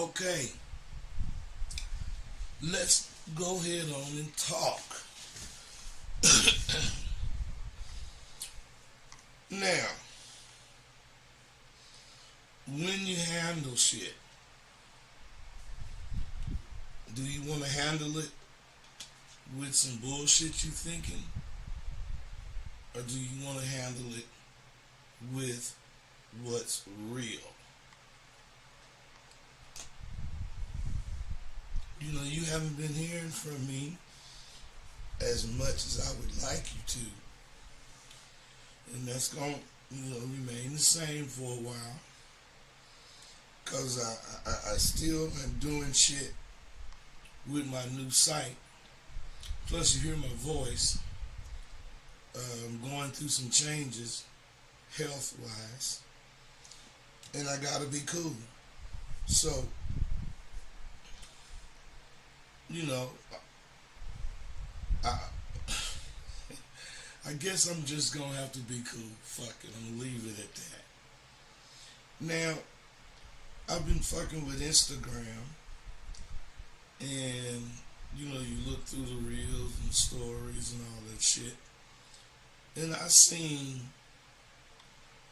Okay, let's go ahead on and talk. Now, when you handle shit, do you want to handle it with some bullshit you thinking? Or do you want to handle it with what's real? You know, you haven't been hearing from me as much as I would like you to. And that's going to, remain the same for a while. Because I still am doing shit with my new site. Plus you hear my voice. I'm going through some changes health-wise. And I got to be cool. So, I guess I'm just going to have to be cool. Fuck it. I'm going to leave it at that. Now, I've been fucking with Instagram. And, you look through the reels and stories and all that shit. And I seen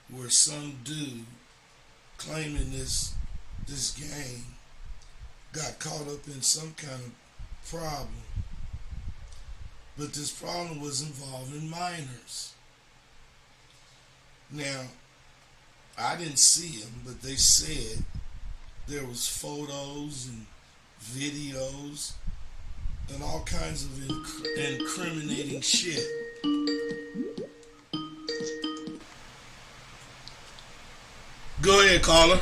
where some dude claiming this gang got caught up in some kind of problem. But this problem was involving minors. Now, I didn't see him, but they said there was photos and videos and all kinds of incriminating shit. Go ahead, caller.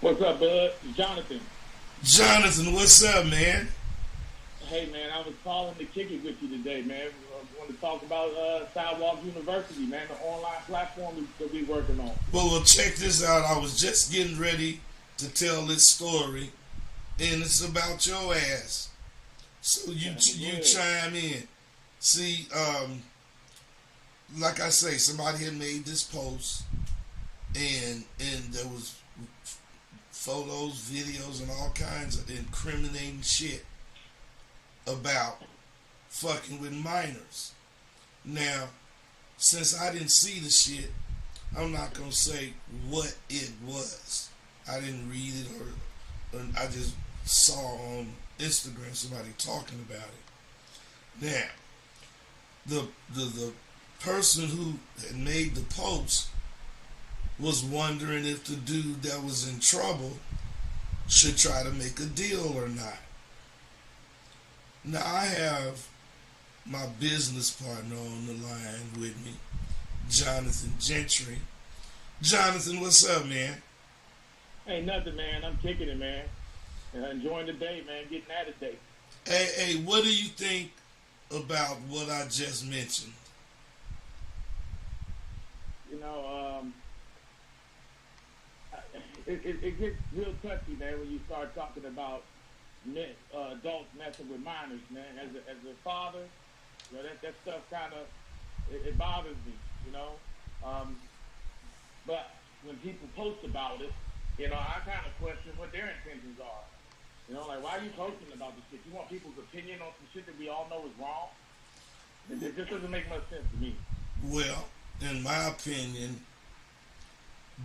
What's up, bud? Jonathan. Jonathan, what's up, man? Hey, man, I was calling to kick it with you today, man. I want to talk about Sidewalk University, man, the online platform that we're working on. Well, check this out. I was just getting ready to tell this story, and it's about your ass. So you chime in. See, like I say, somebody had made this post, and there was photos, videos, and all kinds of incriminating shit about fucking with minors. Now, since I didn't see the shit, I'm not gonna say what it was. I didn't read it, or I just saw on Instagram somebody talking about it. Now, the person who had made the post was wondering if the dude that was in trouble should try to make a deal or not. Now, I have my business partner on the line with me, Jonathan Gentry. Jonathan, what's up, man? Ain't nothing, man. I'm kicking it, man. Enjoying the day, man. Getting at it day. Hey, what do you think about what I just mentioned? It gets real touchy, man, when you start talking about adults messing with minors, man. As a father, that stuff kind of it bothers me, But when people post about it, I kind of question what their intentions are. Like, why are you posting about this shit? You want people's opinion on some shit that we all know is wrong? It just doesn't make much sense to me. Well, in my opinion,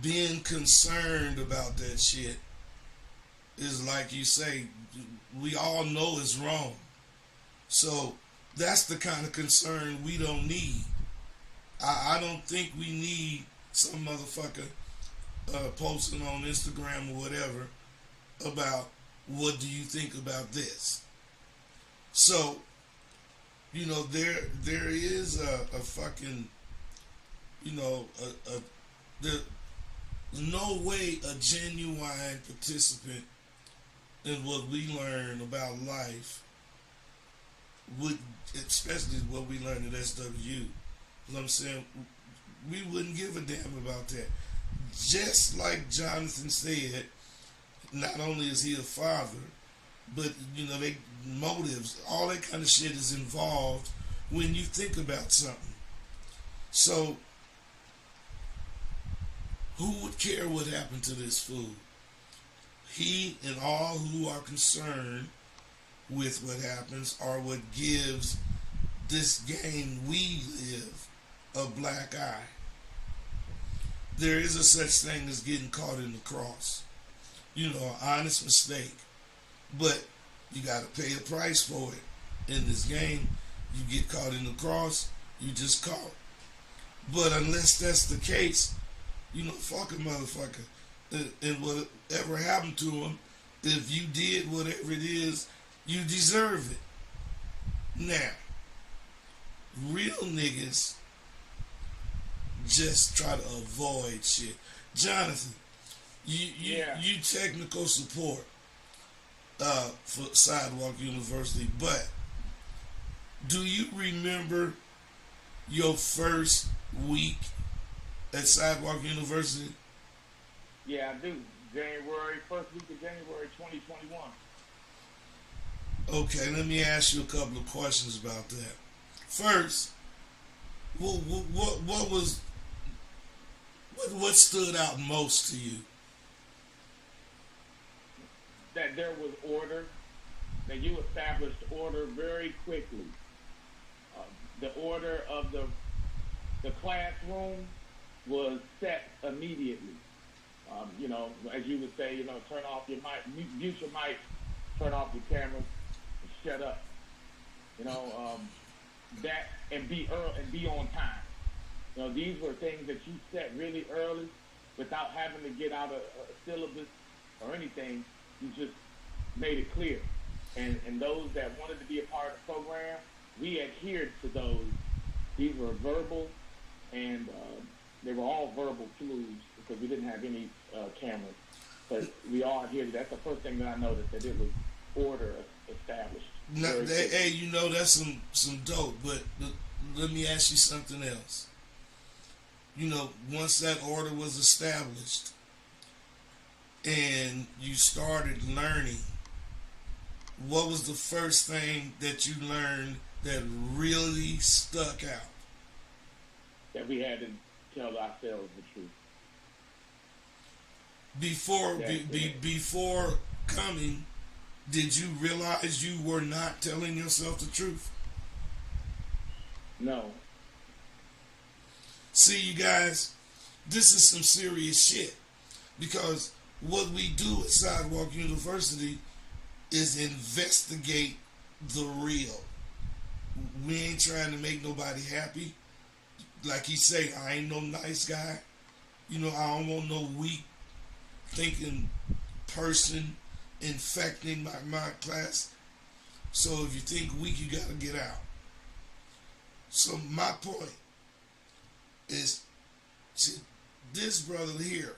being concerned about that shit is like you say, we all know it's wrong. So that's the kind of concern we don't need. I don't think we need some motherfucker posting on Instagram or whatever about what do you think about this. So, there is a fucking, there's no way a genuine participant in what we learn about life would, especially what we learn at SWU. You know what I'm saying? We wouldn't give a damn about that. Just like Jonathan said, not only is he a father, but they motives, all that kind of shit is involved when you think about something. So who would care what happened to this fool? He and all who are concerned with what happens are what gives this game we live a black eye. There is a such thing as getting caught in the cross. You know, an honest mistake. But you got to pay a price for it. In this game, you get caught in the cross, you just caught. But unless that's the case, you know, fuck a motherfucker. And whatever happened to him, if you did whatever it is, you deserve it. Now, real niggas just try to avoid shit. Jonathan, you technical support for Sidewalk University, but do you remember your first week at Sidewalk University? Yeah, I do. First week of January 2021. Okay, let me ask you a couple of questions about that. First, what stood out most to you? That there was order, that you established order very quickly. The order of the classroom was set immediately. You know, as you would say, you know, turn off your mic, mute your mic, turn off your camera, and shut up. You know, that and be on time. You know, these were things that you set really early without having to get out a syllabus or anything. You just made it clear. And those that wanted to be a part of the program, we adhered to those. These were verbal, and they were all verbal clues because we didn't have any cameras. But we all adhered. That's the first thing that I noticed, that it was order established. Now, hey, you know, that's some dope, but let me ask you something else. You know, once that order was established and you started learning, what was the first thing that you learned that really stuck out? That we had to tell ourselves the truth. Before coming, did you realize you were not telling yourself the truth? No. See, you guys, this is some serious shit. Because what we do at Sidewalk University is investigate the real. We ain't trying to make nobody happy. Like he say, I ain't no nice guy. You know, I don't want no weak thinking person infecting my class. So if you think weak, you gotta get out. So my point is, see, this brother here,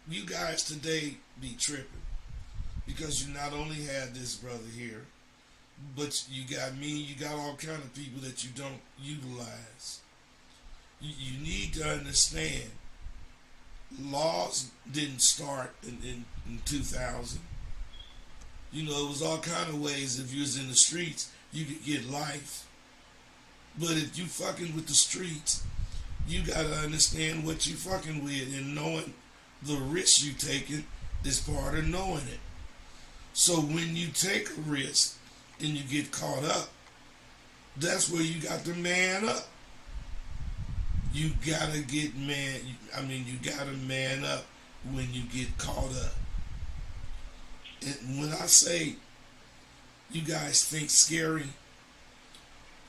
you guys today be tripping because you not only had this brother here, but you got me, you got all kind of people that you don't utilize. You need to understand, laws didn't start in 2000. You know, it was all kind of ways. If you was in the streets, you could get life. But if you fucking with the streets, you gotta understand what you fucking with, and knowing the risk you taking is part of knowing it. So when you take a risk and you get caught up, that's where you got to man up. You gotta get you gotta man up when you get caught up. And when I say you guys think scary,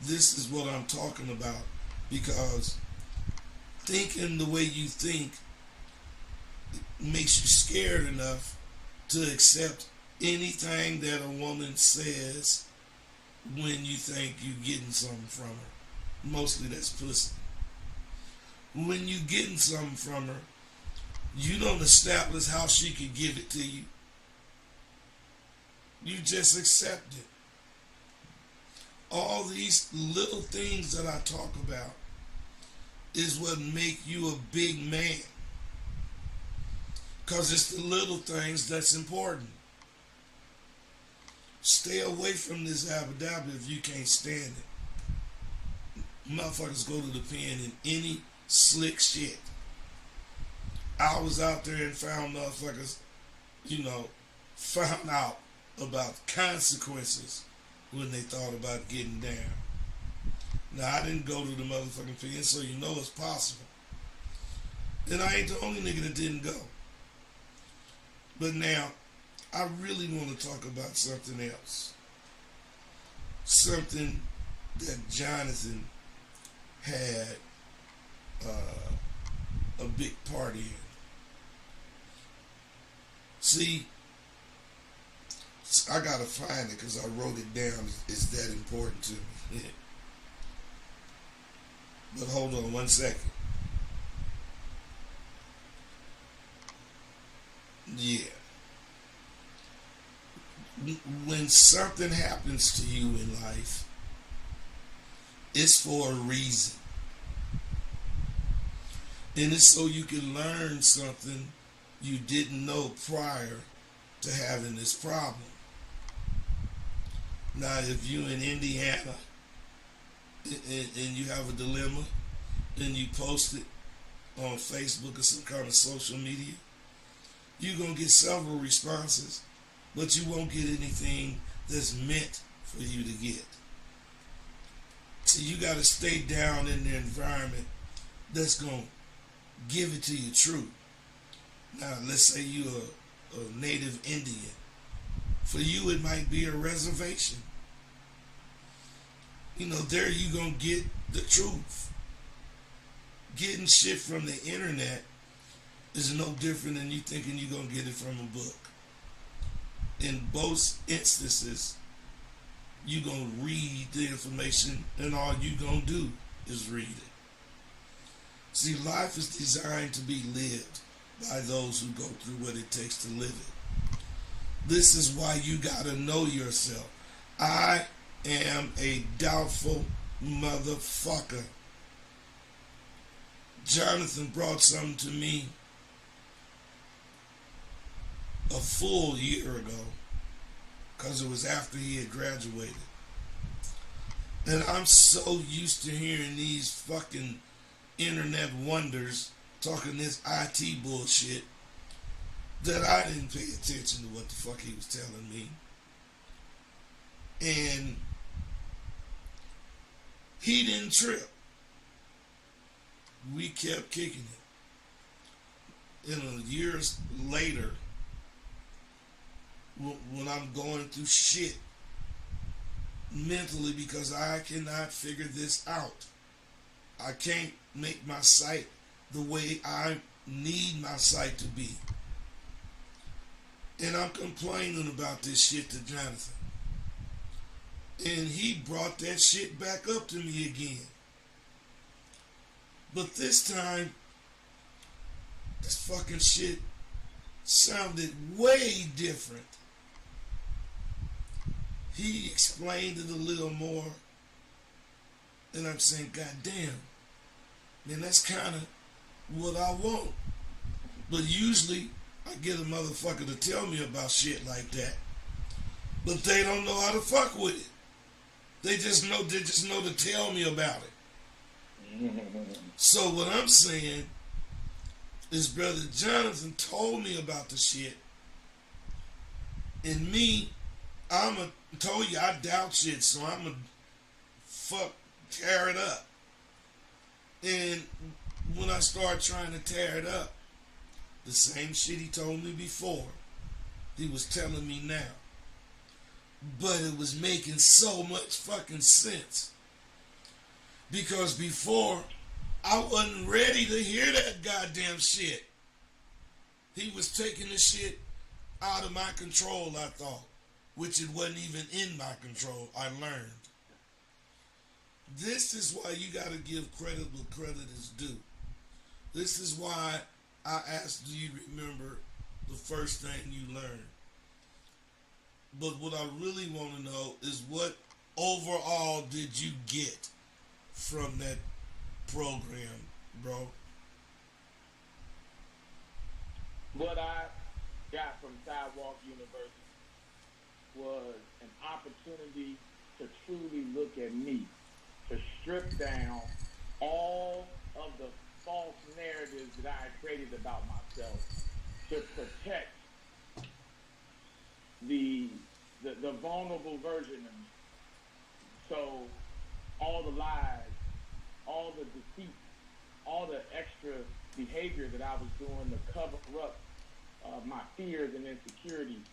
this is what I'm talking about. Because thinking the way you think makes you scared enough to accept anything that a woman says when you think you're getting something from her. Mostly that's pussy. When you getting something from her, you don't establish how she could give it to you. You just accept it. All these little things that I talk about is what make you a big man. Because it's the little things that's important. Stay away from this abba-dabba if you can't stand it. Motherfuckers go to the pen in any slick shit. I was out there and found motherfuckers, you know, found out about consequences when they thought about getting down. Now, I didn't go to the motherfucking thing, so you know it's possible. And I ain't the only nigga that didn't go. But now, I really want to talk about something else. Something that Jonathan had a big part in. See, I gotta find it because I wrote it down. It's that important to me. But hold on one second. Yeah. When something happens to you in life, it's for a reason. And it's so you can learn something you didn't know prior to having this problem. Now, if you in Indiana and you have a dilemma and you post it on Facebook or some kind of social media, you're going to get several responses, but you won't get anything that's meant for you to get. So you got to stay down in the environment that's going to give it to you true. Now, let's say you're a native Indian. For you, it might be a reservation. You know, there you going to get the truth. Getting shit from the internet is no different than you thinking you're going to get it from a book. In both instances, you're going to read the information and all you're going to do is read it. See, life is designed to be lived by those who go through what it takes to live it. This is why you got to know yourself. I am a doubtful motherfucker. Jonathan brought something to me a full year ago because it was after he had graduated. And I'm so used to hearing these fucking internet wonders talking this IT bullshit that I didn't pay attention to what the fuck he was telling me. And he didn't trip. We kept kicking it. And years later, when I'm going through shit mentally because I cannot figure this out, I can't make my sight the way I need my sight to be. And I'm complaining about this shit to Jonathan. And he brought that shit back up to me again. But this time, this fucking shit sounded way different. He explained it a little more. And I'm saying, God damn, man, that's kind of what I want. But usually, I get a motherfucker to tell me about shit like that. But they don't know how to fuck with it. They just know to tell me about it. So what I'm saying is Brother Jonathan told me about the shit. And me, told you I doubt shit, so I'm a tear it up. And when I start trying to tear it up, the same shit he told me before, he was telling me now. But it was making so much fucking sense. Because before, I wasn't ready to hear that goddamn shit. He was taking the shit out of my control, I thought. Which it wasn't even in my control, I learned. This is why you gotta give credit where credit is due. This is why I asked, do you remember the first thing you learned? But what I really want to know is what overall did you get from that program, bro? What I got from Sidewalk University was an opportunity to truly look at me, to strip down all of the false narratives that I created about myself to protect the vulnerable version of me. So all the lies, all the deceit, all the extra behavior that I was doing to cover up my fears and insecurities,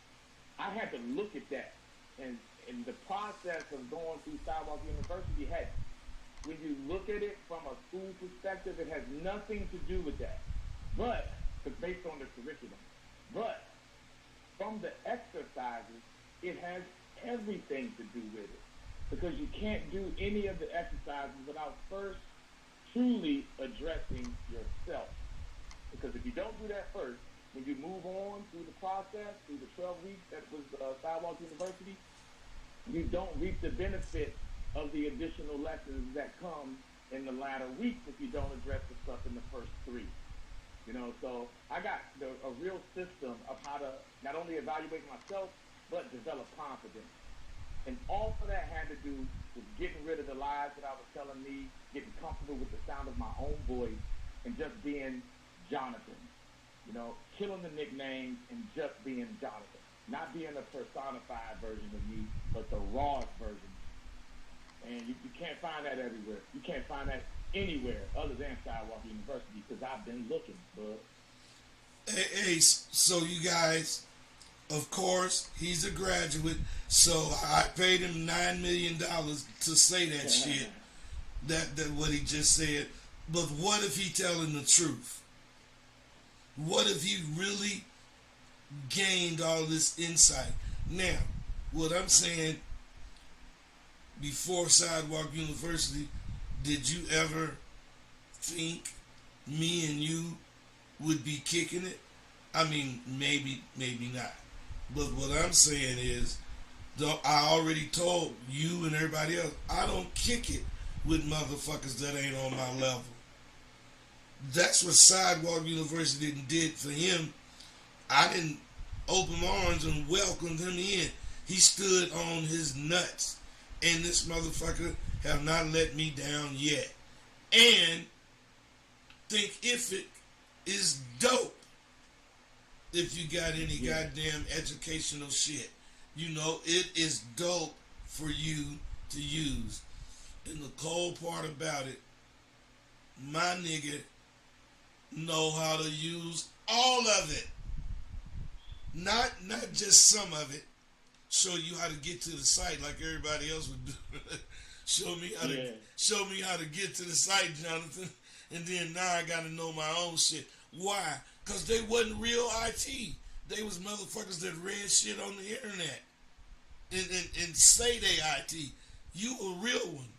I had to look at that. And the process of going through Sidewalk University had, when you look at it from a school perspective, it has nothing to do with that. But, it's based on the curriculum. But, from the exercises, it has everything to do with it. Because you can't do any of the exercises without first truly addressing yourself. Because if you don't do that first, when you move on through the process, through the 12 weeks that was Sidewalk University, you don't reap the benefit of the additional lessons that come in the latter weeks if you don't address the stuff in the first 3. You know, so I got a real system of how to not only evaluate myself, but develop confidence. And all of that had to do with getting rid of the lies that I was telling me, getting comfortable with the sound of my own voice, and just being Jonathan. You know, killing the nicknames and just being Jonathan. Not being a personified version of me, but the rawest version. And you can't find that everywhere. You can't find that anywhere other than Sidewalk University, because I've been looking, bud. Hey, so you guys, of course, he's a graduate, so I paid him $9 million to say that shit. That what he just said. But what if he telling the truth? What if he really gained all this insight? Now, what I'm saying, before Sidewalk University, did you ever think me and you would be kicking it? I mean, maybe not. But what I'm saying is, I already told you and everybody else, I don't kick it with motherfuckers that ain't on my level. That's what Sidewalk University did for him. I didn't open my arms and welcomed him in. He stood on his nuts. And this motherfucker have not let me down yet. And Think If It is dope. If you got any goddamn educational shit. You know, it is dope for you to use. And the cold part about it, my nigga know how to use all of it. Not just some of it. Show you how to get to the site like everybody else would do. show me how to get to the site, Jonathan. And then now I gotta know my own shit. Why? Because they wasn't real IT. They was motherfuckers that read shit on the internet and say they IT. You a real one.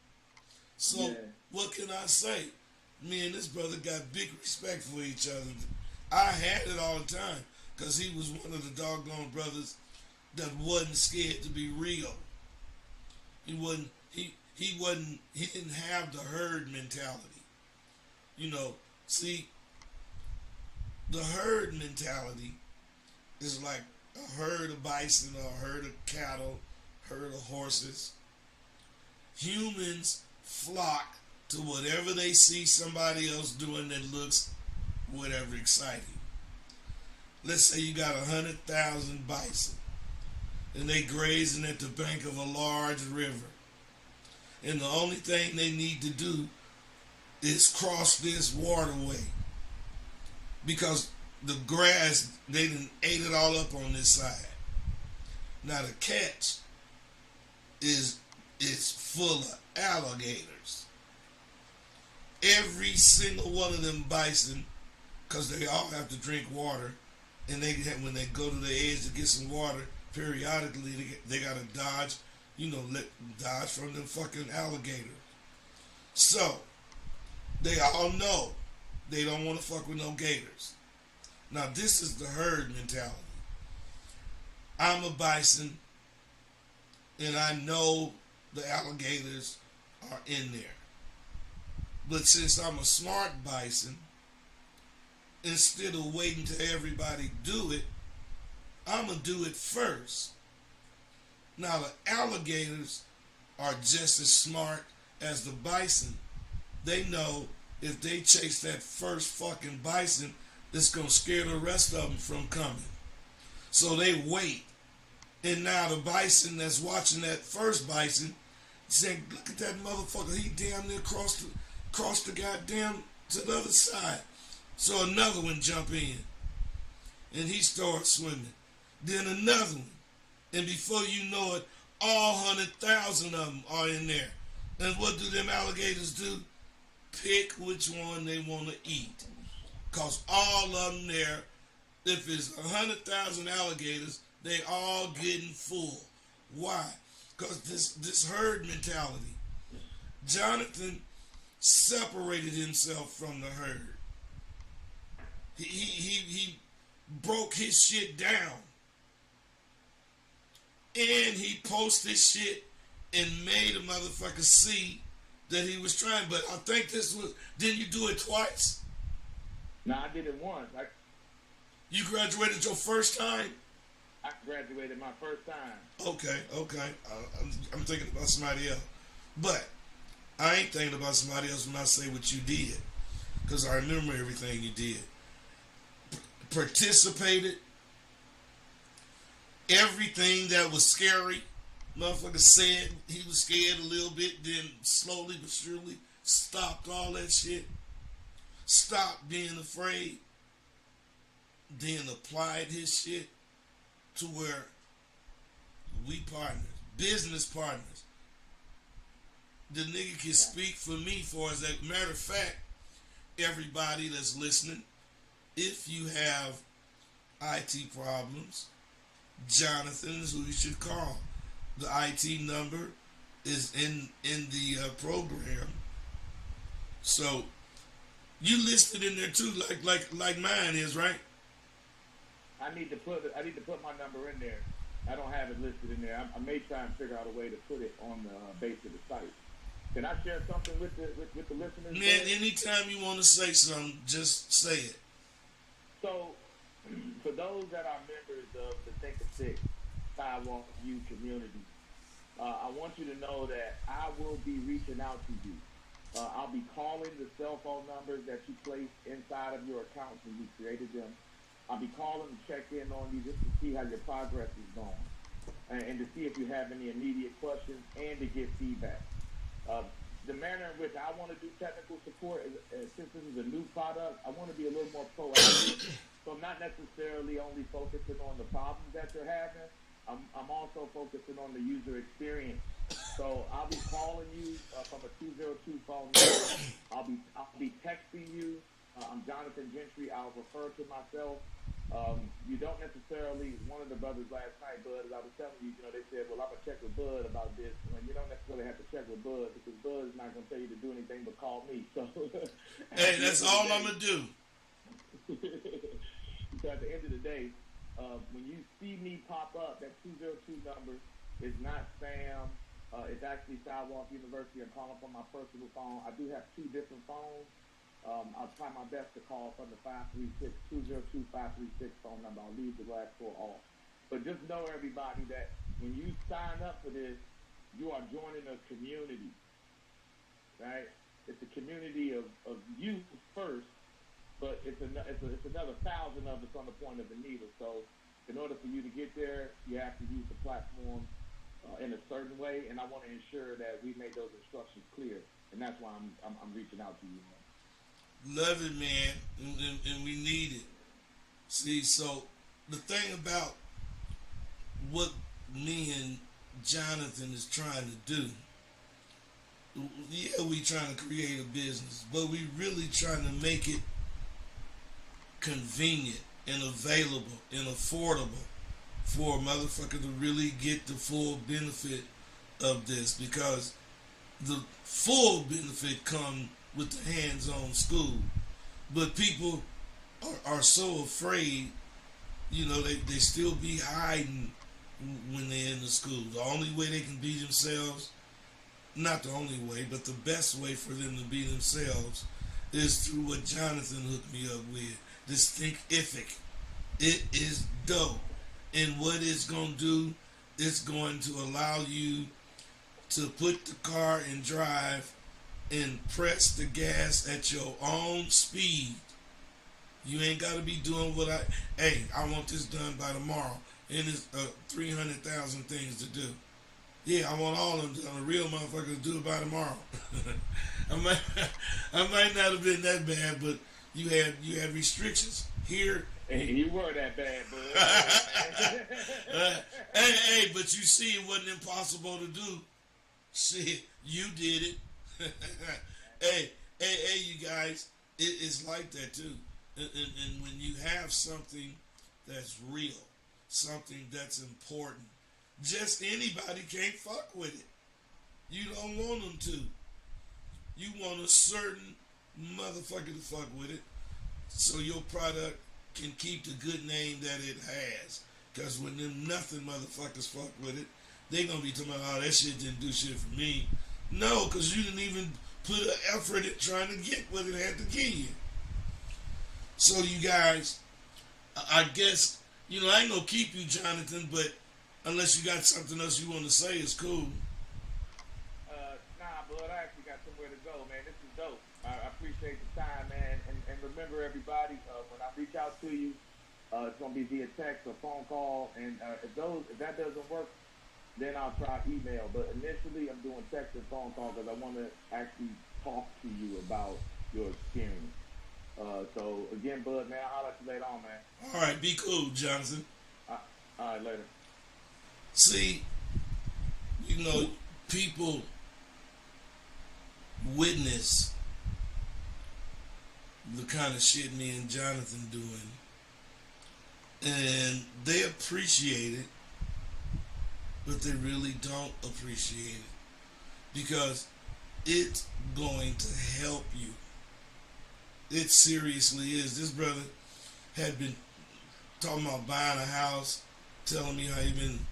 So what can I say? Me and this brother got big respect for each other. I had it all the time because he was one of the doggone brothers that wasn't scared to be real. He didn't have the herd mentality. You know, see, the herd mentality is like a herd of bison or a herd of cattle, herd of horses. Humans flock to whatever they see somebody else doing that looks whatever exciting. Let's say you got 100,000 bison and they grazing at the bank of a large river. And the only thing they need to do is cross this waterway. Because the grass, they done ate it all up on this side. Now the catch is full of alligators. Every single one of them bison, because they all have to drink water, and when they go to the edge to get some water, periodically they gotta dodge, dodge from them fucking alligators. So they all know they don't want to fuck with no gators. Now this is the herd mentality. I'm a bison, and I know the alligators are in there. But since I'm a smart bison, instead of waiting till everybody do it, I'm going to do it first. Now the alligators are just as smart as the bison. They know if they chase that first fucking bison, it's gonna scare the rest of them from coming. So they wait. And now the bison that's watching that first bison saying, look at that motherfucker, he damn near crossed the goddamn to the other side. So another one jump in. And he starts swimming. Then another one. And before you know it, all 100,000 of them are in there. And what do them alligators do? Pick which one they want to eat. Because all of them there, if it's 100,000 alligators, they all getting full. Why? Because this herd mentality. Jonathan separated himself from the herd. He broke his shit down. And he posted shit and made a motherfucker see that he was trying. But I think didn't you do it twice? No, I did it once. You graduated your first time? I graduated my first time. Okay. I'm thinking about somebody else. But I ain't thinking about somebody else when I say what you did. Because I remember everything you did. Participated. Everything that was scary. Motherfucker said he was scared a little bit. Then slowly but surely stopped all that shit. Stopped being afraid. Then applied his shit to where we partners, business partners. The nigga can speak for me for as a matter of fact, everybody that's listening, if you have IT problems, Jonathan is who you should call. The IT number is in the program. So you listed in there too, like mine is, right? I need to put my number in there. I don't have it listed in there. I may try and figure out a way to put it on the base of the site. Can I share something with the listeners? Man, anytime you want to say something, just say it. So, for those that are members of the Think of Six Sidewalk U community, I want you to know that I will be reaching out to you. I'll be calling the cell phone numbers that you placed inside of your accounts when you created them. I'll be calling to check in on you just to see how your progress is going and to see if you have any immediate questions and to get feedback. The manner in which I want to do technical support, since this is a new product, I want to be a little more proactive. So I'm not necessarily only focusing on the problems that you're having. I'm also focusing on the user experience. So I'll be calling you from a 202 phone number. I'll be texting you. I'm Jonathan Gentry. I'll refer to myself. You don't necessarily, one of the brothers last night, Bud, as I was telling you, they said, well, I'm going to check with Bud about this. Well, you don't necessarily have to check with Bud because Bud is not going to tell you to do anything but call me. So, hey, that's all I'm going to do. So at the end of the day, when you see me pop up, that 202 number is not spam. It's actually Sidewalk University. I'm calling from my personal phone. I do have two different phones. I'll try my best to call from the 202-536 phone number. I'll leave the last four off. But just know, everybody, that when you sign up for this, you are joining a community, right? It's a community of you first, but it's another 1,000 of us on the point of the needle. So in order for you to get there, you have to use the platform in a certain way, and I want to ensure that we make those instructions clear, and that's why I'm reaching out to you. Love it, man, and we need it. See, so the thing about what me and Jonathan is trying to do, yeah, we trying to create a business, but we really trying to make it convenient and available and affordable for a motherfucker to really get the full benefit of this, because the full benefit comes with the hands-on school. But people are so afraid, they still be hiding when they're in the school. The only way they can be themselves, not the only way, but the best way for them to be themselves is through what Jonathan hooked me up with, this Thinkific. It is dope. And what it's going to do, it's going to allow you to put the car in drive and press the gas at your own speed. You ain't got to be doing what hey, I want this done by tomorrow. And it's 300,000 things to do. Yeah, I want all of them done. A real motherfucker to do it by tomorrow. I might not have been that bad, but you had restrictions here. Hey, you were that bad, bud. Hey, but you see, it wasn't impossible to do. Shit, you did it. hey, you guys, it's like that too. And when you have something that's real, something that's important, just anybody can't fuck with it. You don't want them to. You want a certain motherfucker to fuck with it, so your product can keep the good name that it has. Because when them nothing motherfuckers fuck with it, they gonna be talking about, oh, that shit didn't do shit for me. No, because you didn't even put an effort in trying to get what it had to give you. So you guys, I guess, I ain't gonna keep you, Jonathan, but unless you got something else you want to say, it's cool. Nah, bud, I actually got somewhere to go, man. This is dope. I appreciate the time, man. And remember, everybody, when I reach out to you, it's gonna be via text or phone call. And if that doesn't work, then I'll try email. But initially, I'm doing text and phone call because I want to actually talk to you about your experience. So again, bud, man, I'll let you later on, man. All right, be cool, Jonathan. All right, later. See, people witness the kind of shit me and Jonathan doing, and they appreciate it, but they really don't appreciate it because it's going to help you. It seriously is. This brother had been talking about buying a house, telling me how he been,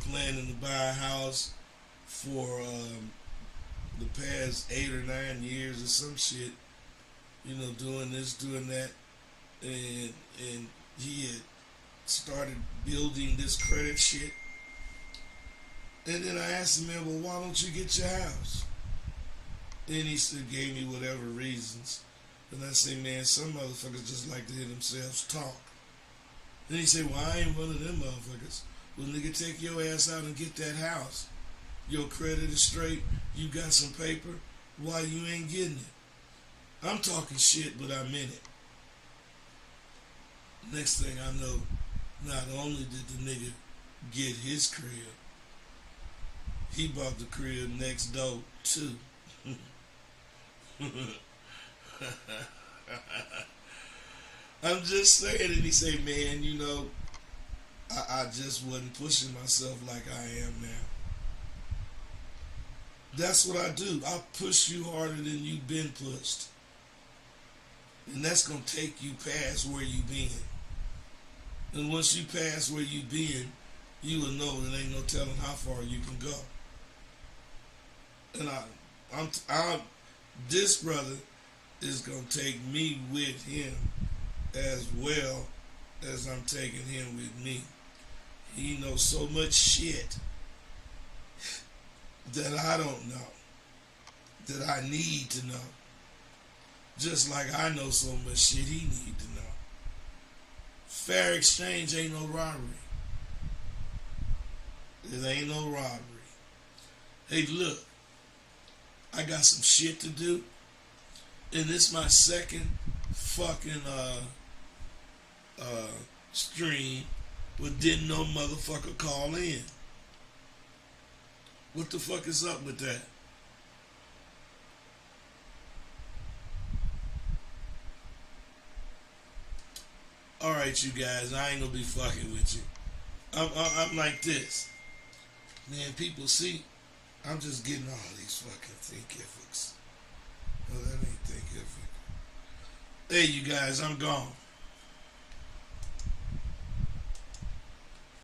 planning to buy a house for the past 8 or 9 years or some shit. Doing this, doing that, and he had started building this credit shit. And then I asked him, man, well, why don't you get your house? And he said, gave me whatever reasons. And I say, man, some motherfuckers just like to hear themselves talk. Then he said, well, I ain't one of them motherfuckers. Well, nigga, take your ass out and get that house. Your credit is straight. You got some paper. Why you ain't getting it? I'm talking shit, but I meant it. Next thing I know, not only did the nigga get his crib, he bought the crib next door, too. I'm just saying, and he say, man, I just wasn't pushing myself like I am now. That's what I do. I push you harder than you've been pushed. And that's going to take you past where you been. And once you pass where you been, you will know there ain't no telling how far you can go. And this brother is going to take me with him as well as I'm taking him with me. He knows so much shit that I don't know, that I need to know. Just like I know so much shit he need to know. Fair exchange ain't no robbery. It ain't no robbery. Hey, look, I got some shit to do, and it's my second fucking stream, but didn't no motherfucker call in. What the fuck is up with that? All right, you guys, I ain't gonna be fucking with you. I'm like this, man. People see, I'm just getting all these fucking thinkifics. Oh, that ain't thinkific. Hey, you guys, I'm gone.